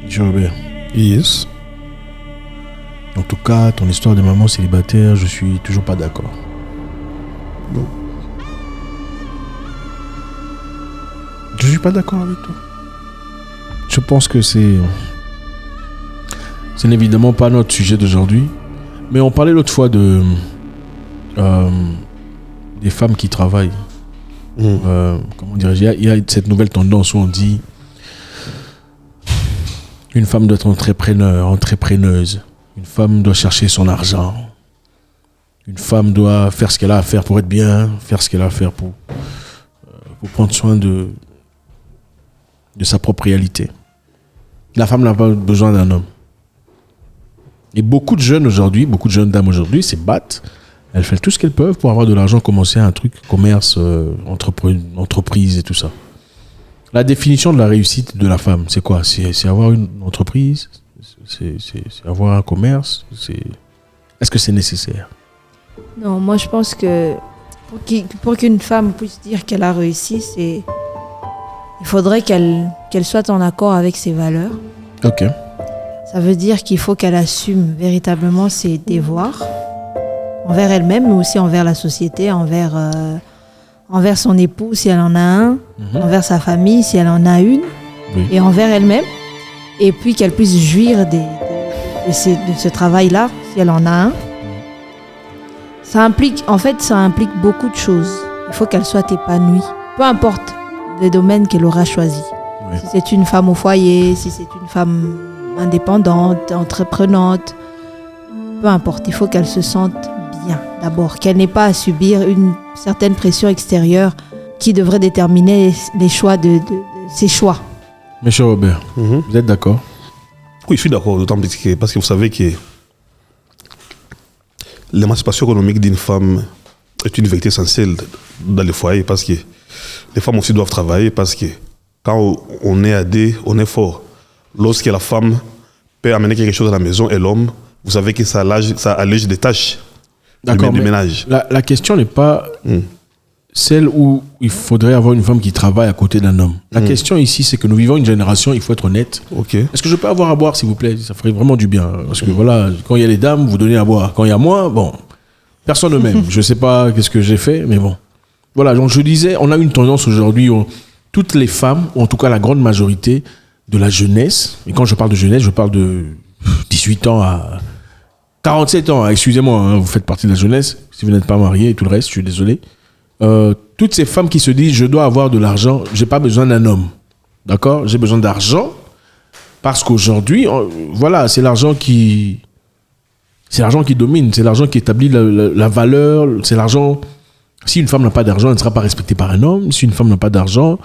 Jean-Robert. Yes. En tout cas, ton histoire de maman célibataire, je suis toujours pas d'accord. Bon. Je suis pas d'accord avec toi. Je pense que ce n'est évidemment pas notre sujet d'aujourd'hui. Mais on parlait l'autre fois des femmes qui travaillent. Comment dirais-je, il y a cette nouvelle tendance où on dit une femme doit être entrepreneuse. Une femme doit chercher son argent. Une femme doit faire ce qu'elle a à faire pour être bien, faire ce qu'elle a à faire pour prendre soin de sa propre réalité. La femme n'a pas besoin d'un homme. Et beaucoup de jeunes dames aujourd'hui se battent. Elles font tout ce qu'elles peuvent pour avoir de l'argent, commencer un truc, commerce, entreprise et tout ça. La définition de la réussite de la femme, c'est quoi ? C'est avoir une entreprise ? C'est avoir un commerce ? Est-ce que c'est nécessaire ? Non, moi je pense que pour qu'une femme puisse dire qu'elle a réussi, il faudrait qu'elle soit en accord avec ses valeurs. Ok. Ça veut dire qu'il faut qu'elle assume véritablement ses devoirs envers elle-même, mais aussi envers la société, envers son époux si elle en a un, envers sa famille si elle en a une, et envers elle-même. Et puis qu'elle puisse jouir de ce travail-là si elle en a un. Ça implique beaucoup de choses. Il faut qu'elle soit épanouie, peu importe le domaine qu'elle aura choisi. Oui. Si c'est une femme au foyer, si c'est une femme indépendante, entreprenante, peu importe, il faut qu'elle se sente bien d'abord, qu'elle n'ait pas à subir une certaine pression extérieure qui devrait déterminer les choix ses choix. Monsieur Robert, vous êtes d'accord ? Oui, je suis d'accord, d'autant plus parce que vous savez que l'émancipation économique d'une femme est une vérité essentielle dans les foyers, parce que les femmes aussi doivent travailler, parce que quand on est à deux, on est fort. Lorsque la femme peut amener quelque chose à la maison et l'homme, vous savez que ça allège des tâches du ménage. La question n'est pas celle où il faudrait avoir une femme qui travaille à côté d'un homme. La question ici, c'est que nous vivons une génération, il faut être honnête. Okay. Est-ce que je peux avoir à boire, s'il vous plaît ? Ça ferait vraiment du bien. Parce que voilà, quand il y a les dames, vous donnez à boire. Quand il y a moi, bon, personne ne m'aime. Je ne sais pas qu'est-ce que j'ai fait, mais bon. Voilà, donc je disais, on a une tendance aujourd'hui où toutes les femmes, ou en tout cas la grande majorité de la jeunesse, et quand je parle de jeunesse, je parle de 18 ans à 47 ans, excusez-moi, vous faites partie de la jeunesse, si vous n'êtes pas marié et tout le reste, je suis désolé. Toutes ces femmes qui se disent je dois avoir de l'argent, j'ai pas besoin d'un homme, d'accord, j'ai besoin d'argent parce qu'aujourd'hui voilà, c'est l'argent qui domine, c'est l'argent qui établit la valeur, c'est l'argent. Si une femme n'a pas d'argent, elle ne sera pas respectée par un homme. Si une femme n'a pas d'argent,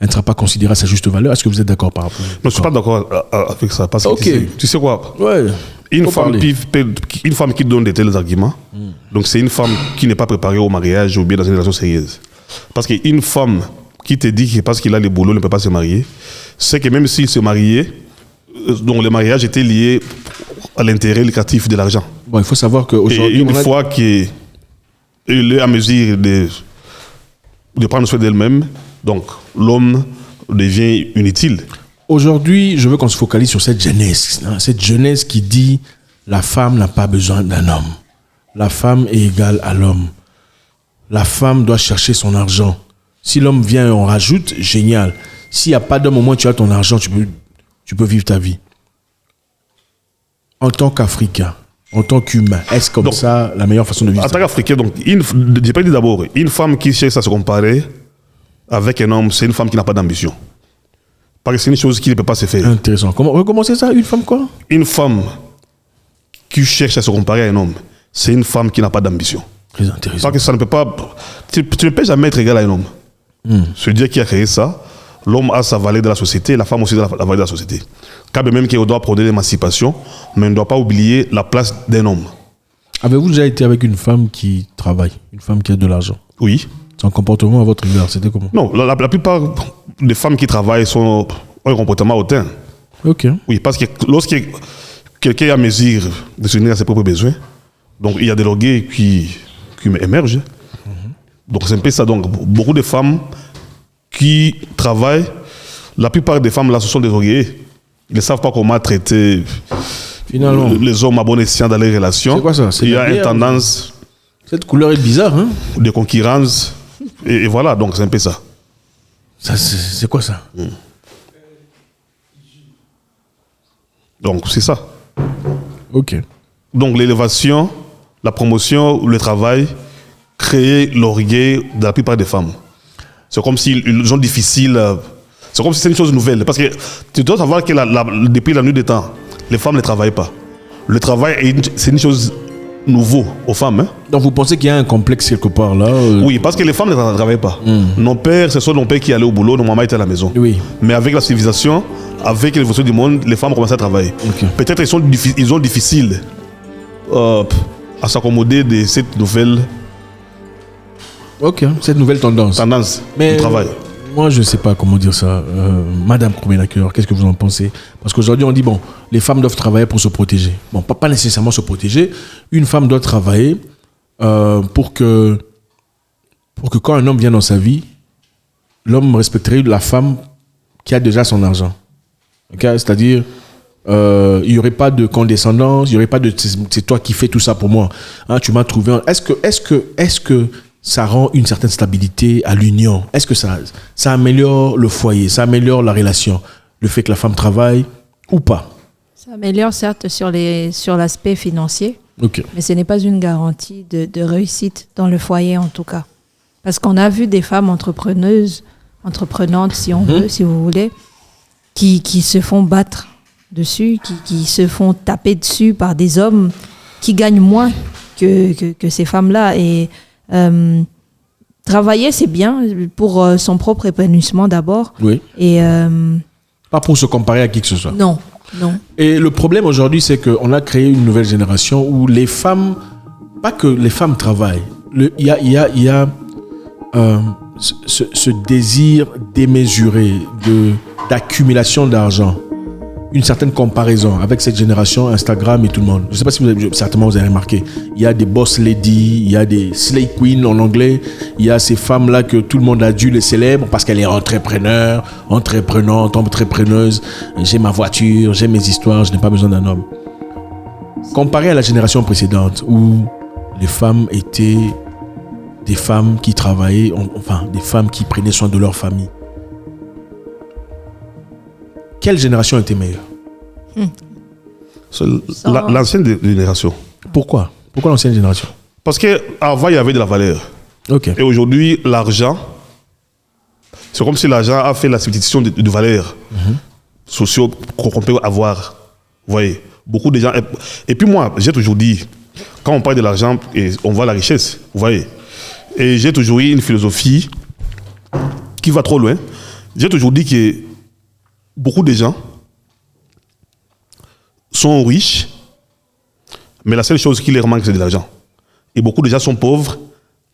elle ne sera pas considérée à sa juste valeur. Est-ce que vous êtes d'accord par rapport à ça? Non, je ne suis pas d'accord avec ça. Parce que tu sais quoi? Ouais. Une femme qui donne de tels arguments, donc c'est une femme qui n'est pas préparée au mariage ou bien dans une relation sérieuse. Parce qu'une femme qui te dit que parce qu'il a le boulot, ne peut pas se marier, c'est que même s'il se mariait, donc le mariage était lié à l'intérêt lucratif de l'argent. Bon, il faut savoir qu'aujourd'hui... Et une fois qu'il est à mesure de prendre soin d'elle-même, donc l'homme devient inutile. Aujourd'hui, je veux qu'on se focalise sur cette jeunesse qui dit la femme n'a pas besoin d'un homme. La femme est égale à l'homme. La femme doit chercher son argent. Si l'homme vient et on rajoute, génial. S'il n'y a pas d'homme, au moins tu as ton argent, tu peux vivre ta vie. En tant qu'Africain, en tant qu'humain, est-ce comme donc, ça la meilleure façon de vivre? En tant qu'Africain, donc, je peux dire d'abord, une femme qui cherche à se comparer avec un homme, c'est une femme qui n'a pas d'ambition. Parce que c'est une chose qui ne peut pas se faire. Intéressant. Comment c'est ça? Une femme quoi? Une femme qui cherche à se comparer à un homme, c'est une femme qui n'a pas d'ambition. Très intéressant. Parce que ça ne peut pas... Tu ne peux jamais être égal à un homme. C'est Dieu qui a créé ça. L'homme a sa valeur dans la société, la femme aussi a la valeur de la société. Quand même qu'on doit prôner l'émancipation, mais on ne doit pas oublier la place d'un homme. Avez-vous déjà été avec une femme qui travaille, une femme qui a de l'argent? Oui. Son comportement à votre égard, c'était comment? Non, la plupart des femmes qui travaillent ont un comportement hautain. Ok. Oui, parce que lorsque quelqu'un est à mesure de se tenir à ses propres besoins, donc il y a des orgueils qui émergent. Donc c'est un peu ça. Donc beaucoup de femmes qui travaillent, la plupart des femmes là, ce sont des orgueillers. Ils ne savent pas comment traiter Finalement. les hommes à bon escient dans les relations. C'est quoi ça? C'est Il y la a une guerre, tendance Cette couleur est bizarre, hein? de concurrence. Et voilà, donc c'est un peu ça. C'est quoi ça? Donc c'est ça. Ok. Donc l'élévation, la promotion, le travail, créer l'orgueil de la plupart des femmes. C'est comme s'ils ont difficile. C'est comme si c'est une chose nouvelle. Parce que tu dois savoir que depuis la nuit des temps, les femmes ne travaillent pas. Le travail, c'est une chose nouvelle aux femmes. Hein? Donc vous pensez qu'il y a un complexe quelque part là? Oui, parce que les femmes ne travaillent pas. Nos pères, ce sont nos pères qui allaient au boulot, nos mamans étaient à la maison. Oui. Mais avec la civilisation, avec l'évolution du monde, les femmes commencent à travailler. Ok. Peut-être ils ont difficile à s'accommoder de cette nouvelle Ok, cette nouvelle tendance. du travail. Moi, je ne sais pas comment dire ça. Madame Kroubenacker, qu'est-ce que vous en pensez? Parce qu'aujourd'hui, on dit, bon, les femmes doivent travailler pour se protéger. Bon, pas nécessairement se protéger. Une femme doit travailler pour que quand un homme vient dans sa vie, l'homme respecterait la femme qui a déjà son argent. Okay? C'est-à-dire, il n'y aurait pas de condescendance, il n'y aurait pas de c'est toi qui fais tout ça pour moi. Hein, tu m'as trouvé. Est-ce que ça rend une certaine stabilité à l'union? Est-ce que ça améliore le foyer, ça améliore la relation, le fait que la femme travaille ou pas? Ça améliore certes sur l'aspect financier, Ok. mais ce n'est pas une garantie de réussite dans le foyer en tout cas. Parce qu'on a vu des femmes entreprenantes si on veut, si vous voulez, qui se font battre dessus, qui se font taper dessus par des hommes qui gagnent moins que ces femmes-là. Et travailler, c'est bien pour son propre épanouissement d'abord. Oui. Et Pas pour se comparer à qui que ce soit. non. Et le problème aujourd'hui, c'est qu'on a créé une nouvelle génération où les femmes, pas que les femmes travaillent, il y a ce désir démesuré d'accumulation d'argent. Une certaine comparaison avec cette génération Instagram et tout le monde. Je ne sais pas si certainement vous avez remarqué. Il y a des boss ladies, il y a des slay queens en anglais. Il y a ces femmes-là que tout le monde a dû les célèbre parce qu'elle est entreprenante, entrepreneuse. J'ai ma voiture, j'ai mes histoires, je n'ai pas besoin d'un homme. Comparé à la génération précédente où les femmes étaient des femmes qui travaillaient, enfin des femmes qui prenaient soin de leur famille. Quelle génération était meilleure? L'ancienne génération. Pourquoi l'ancienne génération? Parce qu'avant, il y avait de la valeur. Ok. Et aujourd'hui, l'argent, c'est comme si l'argent a fait la substitution de valeurs sociaux qu'on peut avoir. Vous voyez, beaucoup de gens. Et puis moi, j'ai toujours dit, quand on parle de l'argent, on voit la richesse. Vous voyez. Et j'ai toujours eu une philosophie qui va trop loin. J'ai toujours dit que beaucoup de gens sont riches, mais la seule chose qui leur manque, c'est de l'argent. Et beaucoup de gens sont pauvres,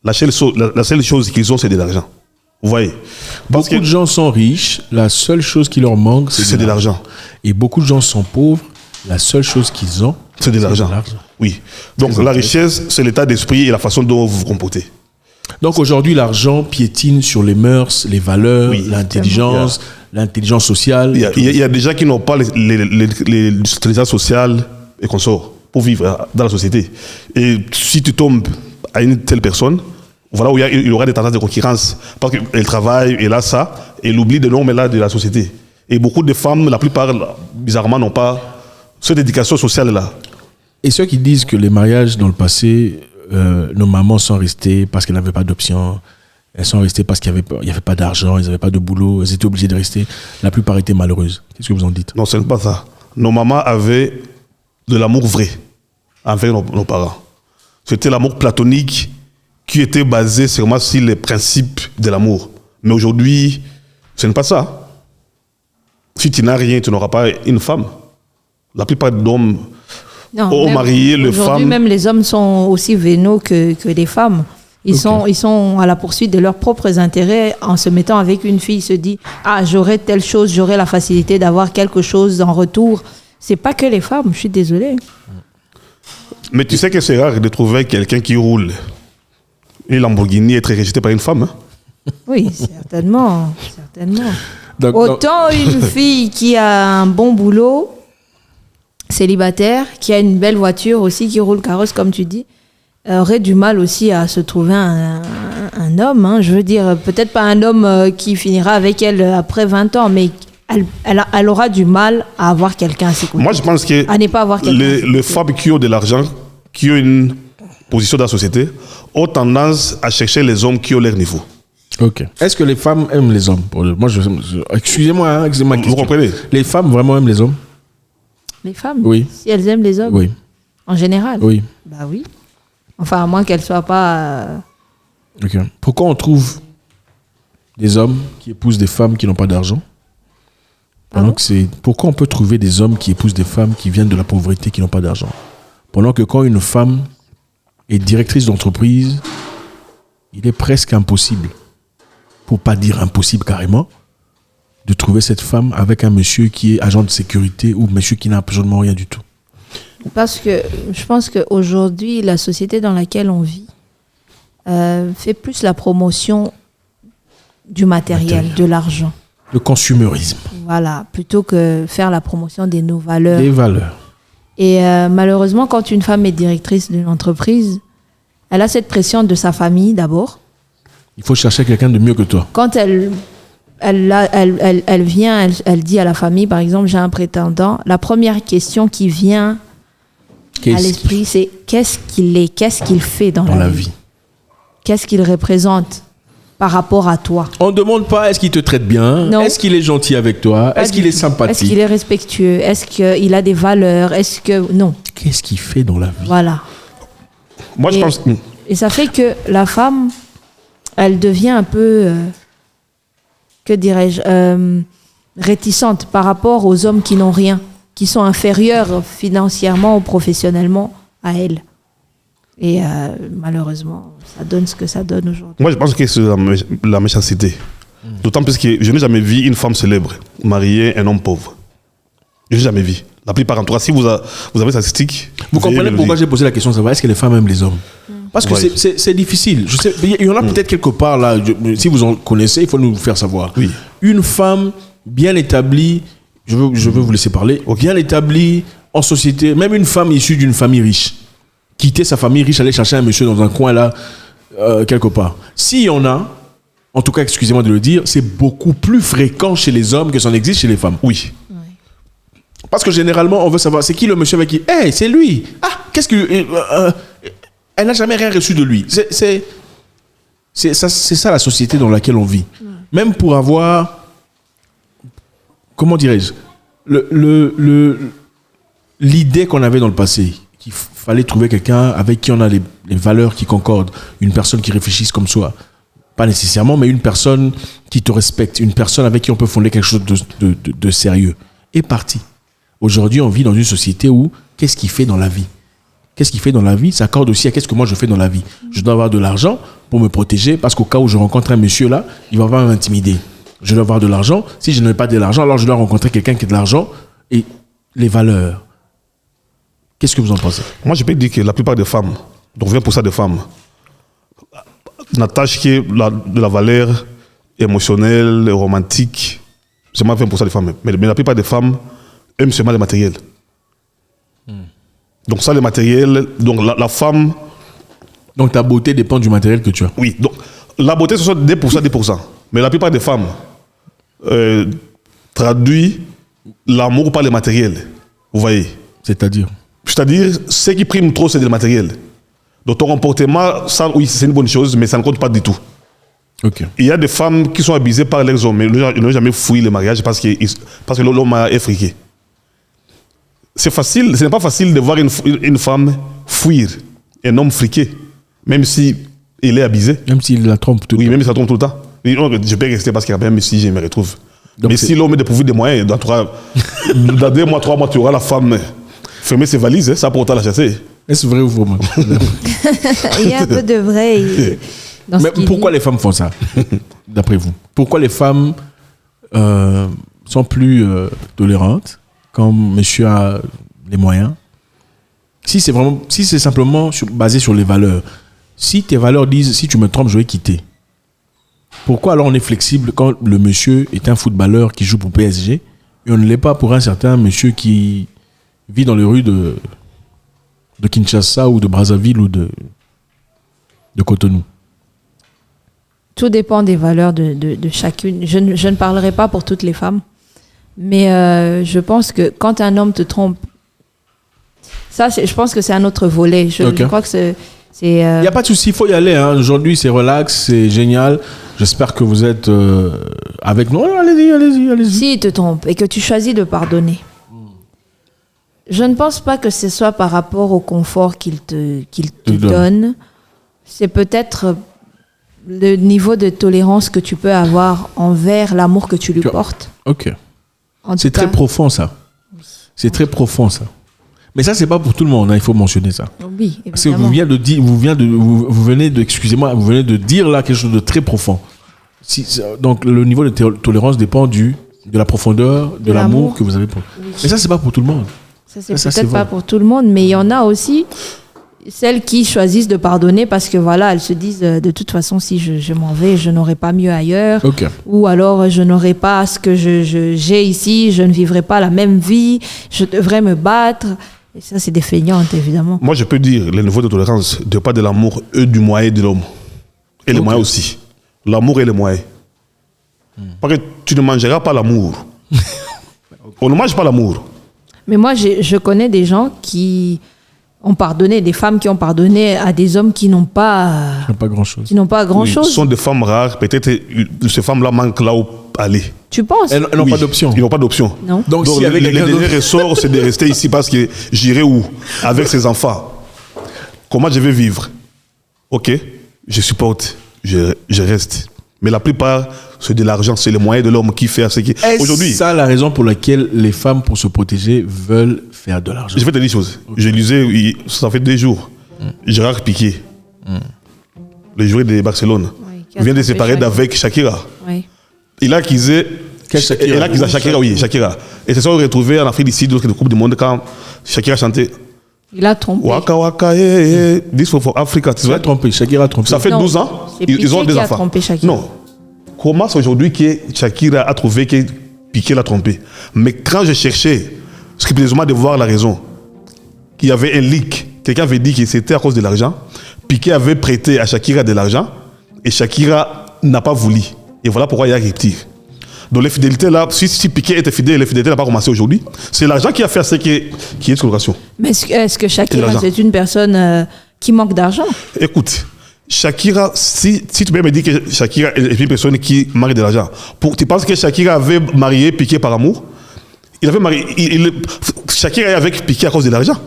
la seule chose qu'ils ont, c'est de l'argent. Vous voyez? Beaucoup de gens sont riches, la seule chose qui leur manque, c'est de l'argent. Et beaucoup de gens sont pauvres, la seule chose qu'ils ont, c'est de l'argent. Oui. Donc la richesse, c'est l'état d'esprit et la façon dont vous vous comportez. Donc aujourd'hui, l'argent piétine sur les mœurs, les valeurs, l'intelligence sociale. Il y a des gens qui n'ont pas l'intelligence sociale et consorts pour vivre dans la société. Et si tu tombes à une telle personne, voilà où il y aura des tendances de concurrence. Parce qu'elle travaille, elle a ça, et elle oublie des normes là de la société. Et beaucoup de femmes, la plupart, bizarrement, n'ont pas cette éducation sociale-là. Et ceux qui disent que les mariages dans le passé, nos mamans sont restées parce qu'elles n'avaient pas d'option. Elles sont restées parce qu'il n'y avait pas d'argent, elles n'avaient pas de boulot, elles étaient obligées de rester. La plupart étaient malheureuses. Qu'est-ce que vous en dites? Non, ce n'est pas ça. Nos mamans avaient de l'amour vrai envers nos parents. C'était l'amour platonique qui était basé sûrement sur les principes de l'amour. Mais aujourd'hui, ce n'est pas ça. Si tu n'as rien, tu n'auras pas une femme. La plupart d'hommes ont marié les femmes. Aujourd'hui, même les hommes sont aussi vénaux que les femmes. Ils sont à la poursuite de leurs propres intérêts en se mettant avec une fille. Ils se disent « Ah, j'aurai telle chose, j'aurai la facilité d'avoir quelque chose en retour. » C'est pas que les femmes, je suis désolée. Mais tu sais que c'est rare de trouver quelqu'un qui roule une Lamborghini et être rejeté par une femme. Hein? Oui, certainement. Donc, Autant une fille qui a un bon boulot, célibataire, qui a une belle voiture aussi, qui roule carrosse, comme tu dis, aurait du mal aussi à se trouver un homme. Hein. Je veux dire, peut-être pas un homme qui finira avec elle après 20 ans, mais elle aura du mal à avoir quelqu'un à ses côtés. Moi, je pense que à ne pas avoir quelqu'un. les femmes qui ont de l'argent, qui ont une position dans la société, ont tendance à chercher les hommes qui ont leur niveau. ok. Est-ce que les femmes aiment les hommes? Moi, excusez-moi, hein, c'est ma question. Vous comprenez? Les femmes vraiment aiment les hommes? Les femmes, Oui. si elles aiment les hommes, Oui. en général. Oui. Bah oui. Enfin, à moins qu'elles ne soient pas... Ok. Pourquoi on trouve des hommes qui épousent des femmes qui n'ont pas d'argent? Pourquoi on peut trouver des hommes qui épousent des femmes qui viennent de la pauvreté, qui n'ont pas d'argent? Pendant que quand une femme est directrice d'entreprise, il est presque impossible, pour pas dire impossible carrément, de trouver cette femme avec un monsieur qui est agent de sécurité ou monsieur qui n'a absolument rien du tout. Parce que je pense qu'aujourd'hui, la société dans laquelle on vit fait plus la promotion du matériel, de l'argent. Le consumérisme. Voilà, plutôt que faire la promotion de nos valeurs. Des valeurs. Et malheureusement, quand une femme est directrice d'une entreprise, elle a cette pression de sa famille d'abord. Il faut chercher quelqu'un de mieux que toi. Quand elle vient, elle dit à la famille, par exemple, j'ai un prétendant, la première question qui vient à l'esprit, c'est qu'est-ce qu'il est, qu'est-ce qu'il fait dans la vie? Qu'est-ce qu'il représente par rapport à toi? On ne demande pas est-ce qu'il te traite bien, non. Est-ce qu'il est gentil avec toi, est-ce qu'il est sympathique, est-ce qu'il est respectueux, est-ce qu'il a des valeurs, est-ce que... Non. Qu'est-ce qu'il fait dans la vie? Voilà. Moi, je pense... Et ça fait que la femme, elle devient un peu, que dirais-je, réticente par rapport aux hommes qui n'ont rien, qui sont inférieurs financièrement ou professionnellement à elle. Et malheureusement, ça donne ce que ça donne aujourd'hui. Moi, je pense que c'est la méchanceté. D'autant plus que je n'ai jamais vu une femme célèbre marier un homme pauvre. Je n'ai jamais vu. La plupart, en tout cas, si vous avez statistiques... Vous comprenez pourquoi j'ai posé la question de savoir est-ce que les femmes aiment les hommes? Parce que c'est difficile. Je sais, il y en a peut-être quelque part là, si vous en connaissez, il faut nous faire savoir. Oui. Une femme bien établie, je veux vous laisser parler, bien établie en société, même une femme issue d'une famille riche, quitter sa famille riche, aller chercher un monsieur dans un coin là, quelque part. S'il y en a, en tout cas, excusez-moi de le dire, c'est beaucoup plus fréquent chez les hommes que ça n'existe chez les femmes. Oui. Parce que généralement, on veut savoir, c'est qui le monsieur avec qui... Hey, c'est lui. Ah, qu'est-ce que... elle n'a jamais rien reçu de lui. C'est ça la société dans laquelle on vit. Même pour avoir... Comment dirais-je? L'idée qu'on avait dans le passé, qu'il fallait trouver quelqu'un avec qui on a les valeurs qui concordent, une personne qui réfléchisse comme soi. Pas nécessairement, mais une personne qui te respecte, une personne avec qui on peut fonder quelque chose de sérieux. Est parti. Aujourd'hui, on vit dans une société où qu'est-ce qu'il fait dans la vie? Qu'est-ce qu'il fait dans la vie? Ça accorde aussi à qu'est-ce que moi je fais dans la vie. Je dois avoir de l'argent pour me protéger parce qu'au cas où je rencontre un monsieur là, il va pas m'intimider. Je dois avoir de l'argent. Si je n'ai pas de l'argent, alors je dois rencontrer quelqu'un qui a de l'argent. Et les valeurs. Qu'est-ce que vous en pensez? Moi, je peux dire que la plupart des femmes, donc 20% des femmes, n'attachent que de la valeur émotionnelle, romantique. Seulement 20% des femmes. Mais la plupart des femmes aiment seulement le matériel. Donc ça, le matériel, donc la femme... Donc ta beauté dépend du matériel que tu as. Oui, donc la beauté, ce sont 10%. Mais la plupart des femmes traduisent l'amour par le matériel. Vous voyez? C'est-à-dire, ce qui prime trop, c'est le matériel. Donc ton comportement, ça, oui, c'est une bonne chose, mais ça ne compte pas du tout. ok. Il y a des femmes qui sont abusées par leurs hommes, mais ils n'ont jamais fouillé le mariage parce que l'homme est friqué. C'est facile, ce n'est pas facile de voir une femme fuir un homme friqué, même si il est abusé. Même s'il la trompe tout le temps. Oui, même si ça trompe tout le temps. Je peux rester parce que même si je me retrouve. Donc mais si l'homme est dépourvu des moyens, dans 2 mois, 3 mois, tu auras la femme fermer ses valises, ça pour autant la chasser. Est-ce vrai ou faux? Il y a un peu de vrai dans ce Mais pourquoi les femmes font ça, d'après vous? Pourquoi les femmes sont plus tolérantes quand monsieur a les moyens? Si c'est simplement basé sur les valeurs. Si tes valeurs disent, si tu me trompes, je vais quitter. Pourquoi alors on est flexible quand le monsieur est un footballeur qui joue pour PSG et on ne l'est pas pour un certain monsieur qui vit dans les rues de Kinshasa ou de Brazzaville ou de Cotonou? Tout dépend des valeurs de chacune. Je ne parlerai pas pour toutes les femmes, mais je pense que quand un homme te trompe, ça, je pense que c'est un autre volet. Je crois que c'est... Il n'y a pas de souci, il faut y aller. Hein. Aujourd'hui, c'est relax, c'est génial. J'espère que vous êtes avec nous. Allez-y. S'il te trompe et que tu choisis de pardonner, je ne pense pas que ce soit par rapport au confort qu'il te donne. C'est peut-être le niveau de tolérance que tu peux avoir envers l'amour que tu lui portes. Ok. C'est très profond, ça. C'est très profond, ça. Mais ça, c'est pas pour tout le monde, hein, il faut mentionner ça. Oui, évidemment. Parce que vous venez de dire là quelque chose de très profond. Donc, le niveau de tolérance dépend de la profondeur, de l'amour que vous avez pour. Oui. Mais ça, c'est pas pour tout le monde. Ça, c'est peut-être pas pour tout le monde, mais il y en a aussi celles qui choisissent de pardonner parce que voilà, elles se disent de toute façon, si je m'en vais, je n'aurai pas mieux ailleurs. Okay. Ou alors, je n'aurai pas ce que j'ai ici, je ne vivrai pas la même vie, je devrais me battre. Et ça, c'est des feignantes, évidemment. Moi, je peux dire, le niveau de tolérance ne dépend pas de l'amour et du moyen de l'homme. Et les moyens aussi. L'amour et les moyens. Parce que tu ne mangeras pas l'amour. On ne mange pas l'amour. Mais moi, je connais des gens qui ont pardonné, des femmes qui ont pardonné à des hommes qui n'ont pas grand-chose. Qui n'ont pas grand-chose. Ce sont des femmes rares. Peut-être ces femmes-là manquent là où aller. Tu penses? Elles n'ont pas d'option. Ils n'ont pas d'option. Non. Donc le dernier ressort, c'est de rester ici parce que j'irai où? Avec ses enfants. Comment je vais vivre? Ok, je supporte, je reste. Mais la plupart, c'est de l'argent, c'est le moyen de l'homme qui fait ce qui... Aujourd'hui, c'est ça la raison pour laquelle les femmes, pour se protéger, veulent faire de l'argent. Je vais te dire une chose. Okay. Je lisais, ça fait 2 jours, Gérard Piqué, le joueur de Barcelone, vient de se séparer d'avec Shakira. Oui. Il a accusé Shakira, oui, Shakira. Et se sont retrouvés en Afrique du Sud, lors de la Coupe du Monde, quand Shakira chantait. Il a trompé. Waka waka, this for Africa. Il a trompé, Shakira a trompé. Ça fait 12 ans, ils ont des enfants. Trompé Shakira. Non. Comment c'est aujourd'hui que Shakira a trouvé que Piqué l'a trompé? Mais quand je cherchais, scrupuleusement de voir la raison, qu'il y avait un leak, quelqu'un avait dit que c'était à cause de l'argent. Piqué avait prêté à Shakira de l'argent et Shakira n'a pas voulu. Et voilà pourquoi il y a rupture. Donc l'infidélité là, si Piqué était fidèle, l'infidélité n'a pas commencé aujourd'hui. C'est l'argent qui a fait ce qui est une coloration. Mais est-ce que Shakira, c'est une personne qui manque d'argent? Écoute, Shakira, si tu peux me dire que Shakira est une personne qui manque de l'argent, tu penses que Shakira avait marié Piqué par amour? Il avait marié, Shakira est avec Piqué à cause de l'argent.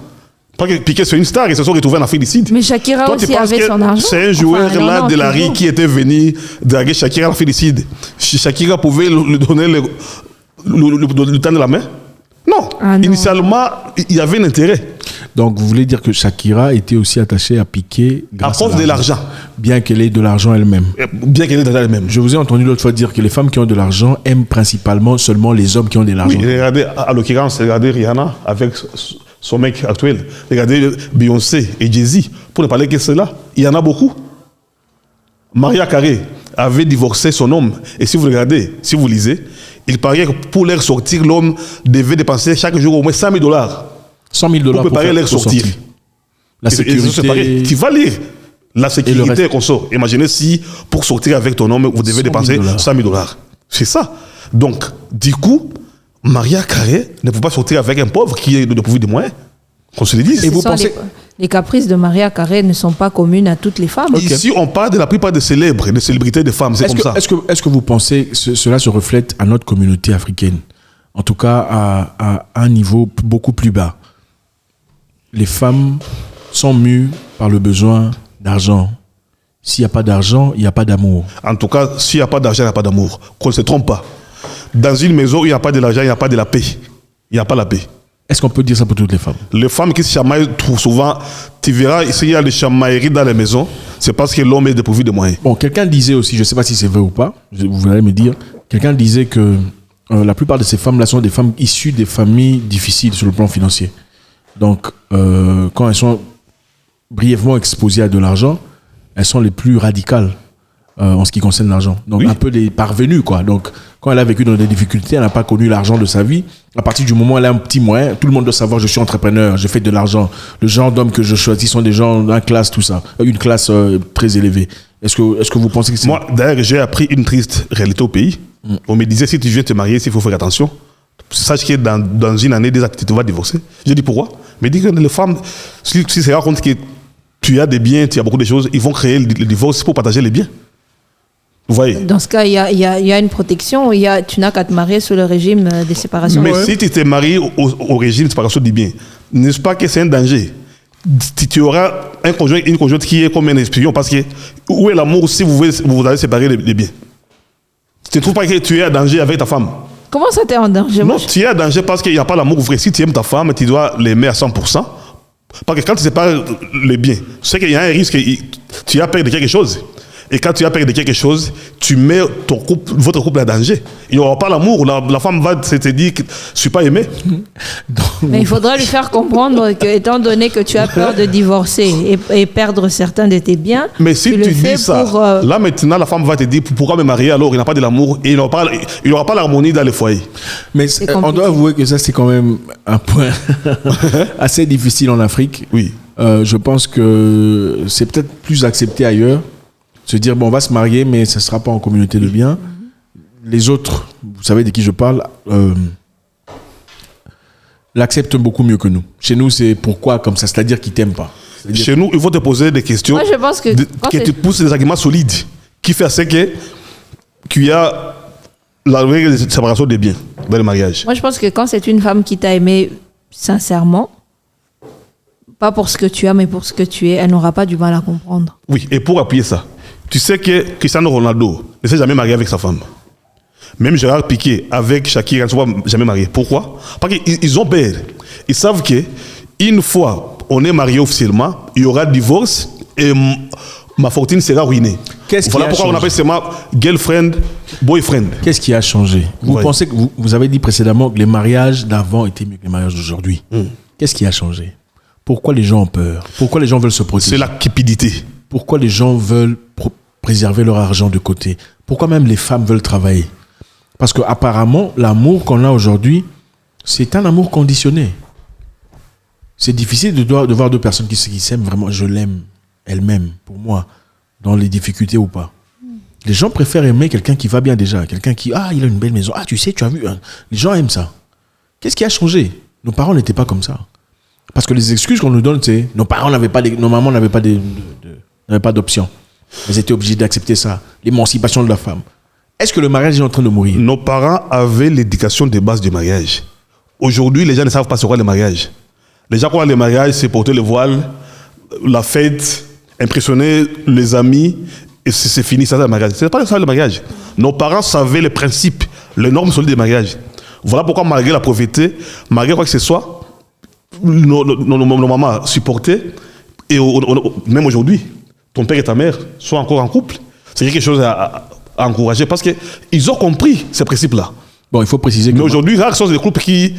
Parce que Piqué, c'est une star, ils se sont retrouvés en Afrique du Sud. Mais Shakira aussi avait son argent. C'est un joueur de la RI qui était venu draguer Shakira en Afrique du Sud. Shakira pouvait lui donner le temps de la main? Non. Ah non. Initialement, il y avait un intérêt. Donc, vous voulez dire que Shakira était aussi attachée à Piqué grâce à cause de l'argent. Bien qu'elle ait de l'argent elle-même. Bien qu'elle ait de l'argent elle-même. Je vous ai entendu l'autre fois dire que les femmes qui ont de l'argent aiment principalement seulement les hommes qui ont de l'argent. Oui, regardez, à l'occurrence, regardez Rihanna avec son mec actuel. Regardez Beyoncé et Jay-Z. Pour ne parler que cela, il y en a beaucoup. Mariah Carey avait divorcé son homme. Et si vous regardez, si vous lisez, il paraît que pour leur sortir, l'homme devait dépenser chaque jour au moins $100 000. $100 000 pour préparer leur sortir. La sécurité. Tu vas lire. La sécurité qu'on sort. Imaginez si, pour sortir avec ton homme, vous devez dépenser $100 000. C'est ça. Donc, du coup, Mariah Carey ne peut pas sortir avec un pauvre qui est dépourvu de moyens. Qu'on se le dise. Et vous pensez... Les caprices de Mariah Carey ne sont pas communes à toutes les femmes. Okay. Ici, on parle de la plupart des célèbres, des célébrités de femmes. C'est comme ça. Est-ce que vous pensez que cela se reflète à notre communauté africaine? En tout cas, à un niveau beaucoup plus bas. Les femmes sont mues par le besoin d'argent. S'il n'y a pas d'argent, il n'y a pas d'amour. En tout cas, s'il n'y a pas d'argent, il n'y a pas d'amour. Qu'on ne se trompe pas. Dans une maison où il n'y a pas de l'argent, il n'y a pas de la paix. Il n'y a pas la paix. Est-ce qu'on peut dire ça pour toutes les femmes? Les femmes qui se chamaillent trop souvent, tu verras, s'il y a des chamailleries dans les maisons, c'est parce que l'homme est dépourvu de moyens. Bon, quelqu'un disait aussi, je ne sais pas si c'est vrai ou pas, vous allez me dire, quelqu'un disait que la plupart de ces femmes-là sont des femmes issues des familles difficiles sur le plan financier. Donc, quand elles sont brièvement exposées à de l'argent, elles sont les plus radicales en ce qui concerne l'argent. Donc, Oui. un peu des parvenus, quoi. Donc, quand elle a vécu dans des difficultés, elle n'a pas connu l'argent de sa vie. À partir du moment où elle a un petit moyen, tout le monde doit savoir, je suis entrepreneur, j'ai fait de l'argent. Le genre d'hommes que je choisis sont des gens d'une classe, tout ça. Une classe très élevée. Est-ce que vous pensez que c'est... Moi, d'ailleurs, j'ai appris une triste réalité au pays. On me disait, si tu viens te marier, il faut faire attention. Sache que dans une année, tu vas divorcer. Je dis pourquoi? Mais dit que les femmes, si c'est rare compte que tu as des biens, tu as beaucoup de choses, ils vont créer le divorce pour partager les biens. Vous voyez? Dans ce cas, il y a une protection. Tu n'as qu'à te marier sous le régime des séparations. Mais si tu t'es marié au régime de séparation des biens, n'est-ce pas que c'est un danger? Tu auras un conjoint, une conjointe qui est comme un espion, parce que où est l'amour si vous allez séparer les biens? Tu ne trouves pas que tu es en danger avec ta femme? Comment ça t'es en danger? Non, tu es en danger parce qu'il n'y a pas l'amour vrai. Si tu aimes ta femme, tu dois l'aimer à 100%. Parce que quand tu sépares les biens, tu sais qu'il y a un risque, tu as peur de quelque chose. Et quand tu as peur de quelque chose, tu mets votre couple en danger. Il n'y aura pas l'amour. La femme va te dire que je ne suis pas aimé. Mais il faudra lui faire comprendre que, étant donné que tu as peur de divorcer et perdre certains de tes biens, Mais si tu le fais dis ça, pour, là maintenant, la femme va te dire pourquoi me marier alors il n'y a pas de l'amour et il n'y aura pas l'harmonie dans les foyers. Mais C'est on compliqué. doit avouer que ça, c'est quand même un point assez difficile en Afrique. Oui. Je pense que c'est peut-être plus accepté ailleurs. Se dire, bon, on va se marier, mais ce ne sera pas en communauté de biens. Les autres, vous savez de qui je parle, l'acceptent beaucoup mieux que nous. Chez nous, c'est pourquoi comme ça, c'est-à-dire qu'ils ne t'aiment pas. C'est-à-dire- Chez nous, il faut te poser des questions moi, je pense que quand qui c'est- te poussent des arguments solides, qui fait assez qu'il y a la règle de séparation des biens dans le mariage. Moi, je pense que quand c'est une femme qui t'a aimé sincèrement, pas pour ce que tu as, mais pour ce que tu es, elle n'aura pas du mal à comprendre. Oui, et pour appuyer ça, tu sais que Cristiano Ronaldo ne s'est jamais marié avec sa femme. Même Gérard Piqué avec Shakira ne sont jamais mariés. Pourquoi? Parce qu'ils ont peur. Ils savent qu'une fois on est marié officiellement, il y aura divorce et ma fortune sera ruinée. Qu'est-ce qui Voilà a pourquoi on changé? appelle seulement girlfriend, boyfriend. Qu'est-ce qui a changé? Vous Ouais. pensez que vous avez dit précédemment que les mariages d'avant étaient mieux que les mariages d'aujourd'hui. Qu'est-ce qui a changé? Pourquoi les gens ont peur? Pourquoi les gens veulent se protéger? C'est la cupidité. Pourquoi les gens veulent préserver leur argent de côté? Pourquoi même les femmes veulent travailler? Parce qu'apparemment, l'amour qu'on a aujourd'hui, c'est un amour conditionné. C'est difficile de voir deux personnes qui s'aiment vraiment. Je l'aime, elle m'aime, pour moi, dans les difficultés ou pas. Les gens préfèrent aimer quelqu'un qui va bien déjà, quelqu'un qui, il a une belle maison. Tu sais, tu as vu. Hein. Les gens aiment ça. Qu'est-ce qui a changé? Nos parents n'étaient pas comme ça. Parce que les excuses qu'on nous donne, c'est nos parents n'avaient pas, nos mamans n'avaient pas d'option. Elles étaient obligées d'accepter ça. L'émancipation de la femme. Est-ce que le mariage est en train de mourir? Nos parents avaient l'éducation de base du mariage. Aujourd'hui, les gens ne savent pas ce qu'est le mariage. Les gens croient que le mariage, c'est porter le voile, la fête, impressionner les amis, et c'est fini, ça c'est le mariage. Ce n'est pas ça le mariage. Nos parents savaient les principes, les normes solides du mariage. Voilà pourquoi, malgré la pauvreté, malgré quoi que ce soit, nos mamans supportaient, et même aujourd'hui, ton père et ta mère sont encore en couple. C'est quelque chose à encourager parce qu'ils ont compris ces principes-là. Bon, il faut préciser que Mais aujourd'hui, rares sont les couples qui...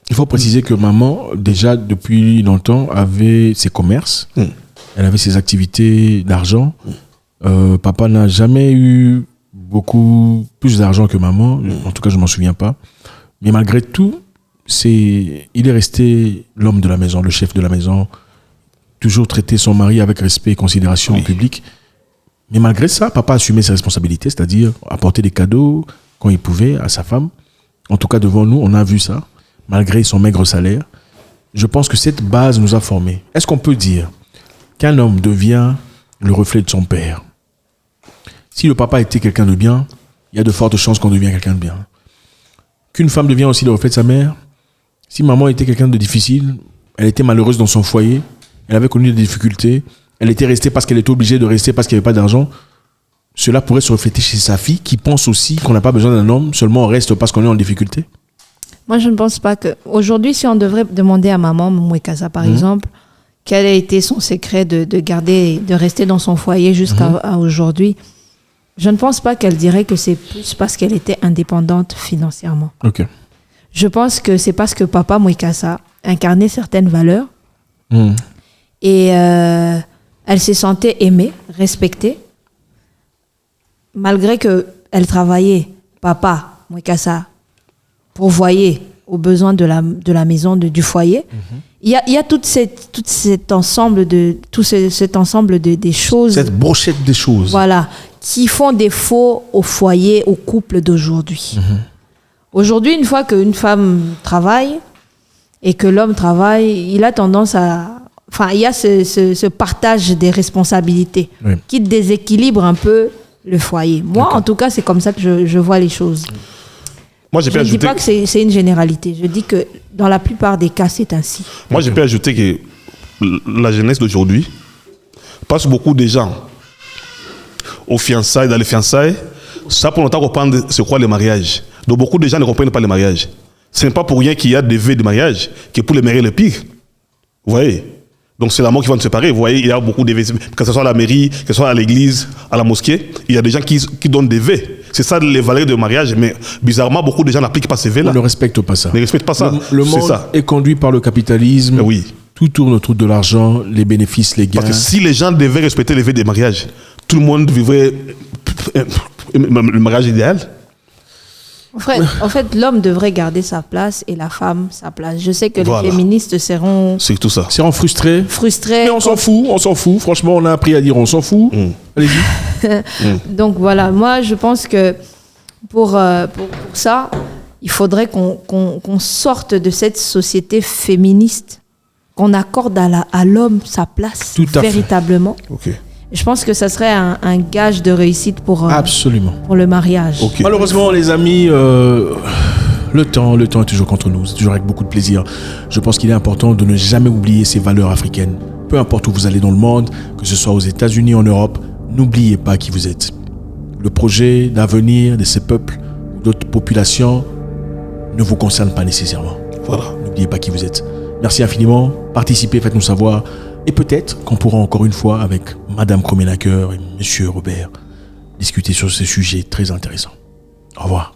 Il faut préciser que maman, déjà depuis longtemps, avait ses commerces. Elle avait ses activités d'argent. Papa n'a jamais eu beaucoup plus d'argent que maman. En tout cas, je ne m'en souviens pas. Mais malgré tout, il est resté l'homme de la maison, le chef de la maison. Toujours traiter son mari avec respect et considération en public. Mais malgré ça, papa assumait ses responsabilités, c'est-à-dire apporter des cadeaux quand il pouvait à sa femme. En tout cas, devant nous, on a vu ça. Malgré son maigre salaire, je pense que cette base nous a formés. Est-ce qu'on peut dire qu'un homme devient le reflet de son père? Si le papa était quelqu'un de bien, il y a de fortes chances qu'on devienne quelqu'un de bien. Qu'une femme devient aussi le reflet de sa mère. Si maman était quelqu'un de difficile, elle était malheureuse dans son foyer, elle avait connu des difficultés, elle était restée parce qu'elle était obligée de rester parce qu'il n'y avait pas d'argent, cela pourrait se refléter chez sa fille qui pense aussi qu'on n'a pas besoin d'un homme, seulement on reste parce qu'on est en difficulté. Moi, je ne pense pas que... Aujourd'hui, si on devrait demander à maman, Mwekasa par exemple, quel a été son secret de garder, de rester dans son foyer jusqu'à aujourd'hui, je ne pense pas qu'elle dirait que c'est plus parce qu'elle était indépendante financièrement. Ok. Je pense que c'est parce que papa Mwekasa incarnait certaines valeurs et elle se sentait aimée, respectée malgré qu'elle travaillait, papa, moi qu'à ça, pourvoyait aux besoins de la maison, du foyer, il y a tout cet ensemble des choses. Cette brochette des choses. Voilà, qui font défaut au foyer, au couple d'aujourd'hui. Aujourd'hui, une fois qu'une femme travaille et que l'homme travaille, il a tendance à... Enfin, il y a ce partage des responsabilités qui déséquilibre un peu le foyer. Moi, en tout cas, c'est comme ça que je vois les choses. Moi, j'ai je ne dis pas que c'est une généralité. Je dis que dans la plupart des cas, c'est ainsi. Moi, j'ai pu ajouter que la jeunesse d'aujourd'hui passe beaucoup de gens aux fiançailles, dans les fiançailles. Ça, pour longtemps, comprendre c'est quoi le mariage. Donc, beaucoup de gens ne comprennent pas le mariage. Ce n'est pas pour rien qu'il y a des vœux de mariage, que pour les marier le pire. Vous voyez? Donc, c'est la mort qui va nous séparer. Vous voyez, il y a beaucoup de vœux, que ce soit à la mairie, que ce soit à l'église, à la mosquée. Il y a des gens qui donnent des vœux. C'est ça les valeurs de mariage, mais bizarrement, beaucoup de gens n'appliquent pas ces vœux-là. On ne respecte pas ça. Ne respectent pas ça. Le monde est conduit par le capitalisme. Oui. Tout tourne autour de l'argent, les bénéfices, les gains. Parce que si les gens devaient respecter les vœux des mariages, tout le monde vivrait le mariage idéal. En fait, l'homme devrait garder sa place et la femme sa place. Je sais que les féministes seront... C'est tout ça. Seront frustrés. Mais on s'en fout. Franchement, on a appris à dire on s'en fout. Allez-y. Donc voilà, moi je pense que pour ça, il faudrait qu'on sorte de cette société féministe, qu'on accorde à l'homme sa place véritablement. Okay. Je pense que ça serait un gage de réussite pour le mariage. Okay. Malheureusement, les amis, le temps est toujours contre nous. C'est toujours avec beaucoup de plaisir. Je pense qu'il est important de ne jamais oublier ces valeurs africaines. Peu importe où vous allez dans le monde, que ce soit aux États-Unis, en Europe, n'oubliez pas qui vous êtes. Le projet d'avenir de ces peuples ou d'autres populations ne vous concerne pas nécessairement. Voilà. N'oubliez pas qui vous êtes. Merci infiniment. Participez, faites-nous savoir. Et peut-être qu'on pourra encore une fois, avec Madame Kromenacker et Monsieur Robert, discuter sur ce sujet très intéressant. Au revoir.